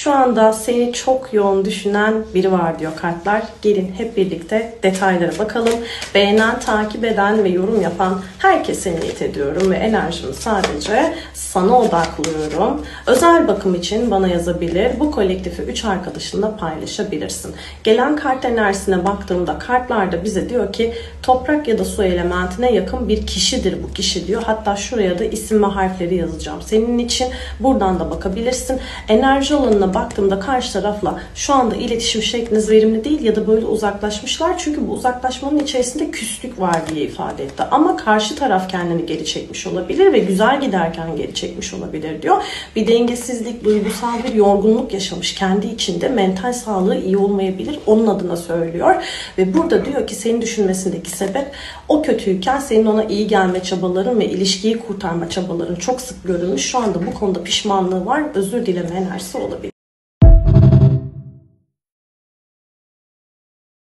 Şu anda seni çok yoğun düşünen biri var diyor kartlar. Gelin hep birlikte detaylara bakalım. Beğenen, takip eden ve yorum yapan herkese niyet ediyorum ve enerjimi sadece sana odaklıyorum. Özel bakım için bana yazabilir. Bu kolektifi 3 arkadaşınla paylaşabilirsin. Gelen kart enerjisine baktığımda kartlarda bize diyor ki toprak ya da su elementine yakın bir kişidir bu kişi diyor. Hatta şuraya da isim ve harfleri yazacağım. Senin için buradan da bakabilirsin. Enerji alanına baktığımda karşı tarafla şu anda iletişim şekliniz verimli değil ya da böyle uzaklaşmışlar. Çünkü bu uzaklaşmanın içerisinde küslük var diye ifade etti. Ama karşı taraf kendini geri çekmiş olabilir ve güzel giderken geri çekmiş olabilir diyor. Bir dengesizlik, duygusal bir yorgunluk yaşamış kendi içinde. Mental sağlığı iyi olmayabilir. Onun adına söylüyor. Ve burada diyor ki senin düşünmesindeki sebep o kötüyken senin ona iyi gelme çabaların ve ilişkiyi kurtarma çabaların çok sık görülmüş. Şu anda bu konuda pişmanlığı var. Özür dileme enerjisi olabilir.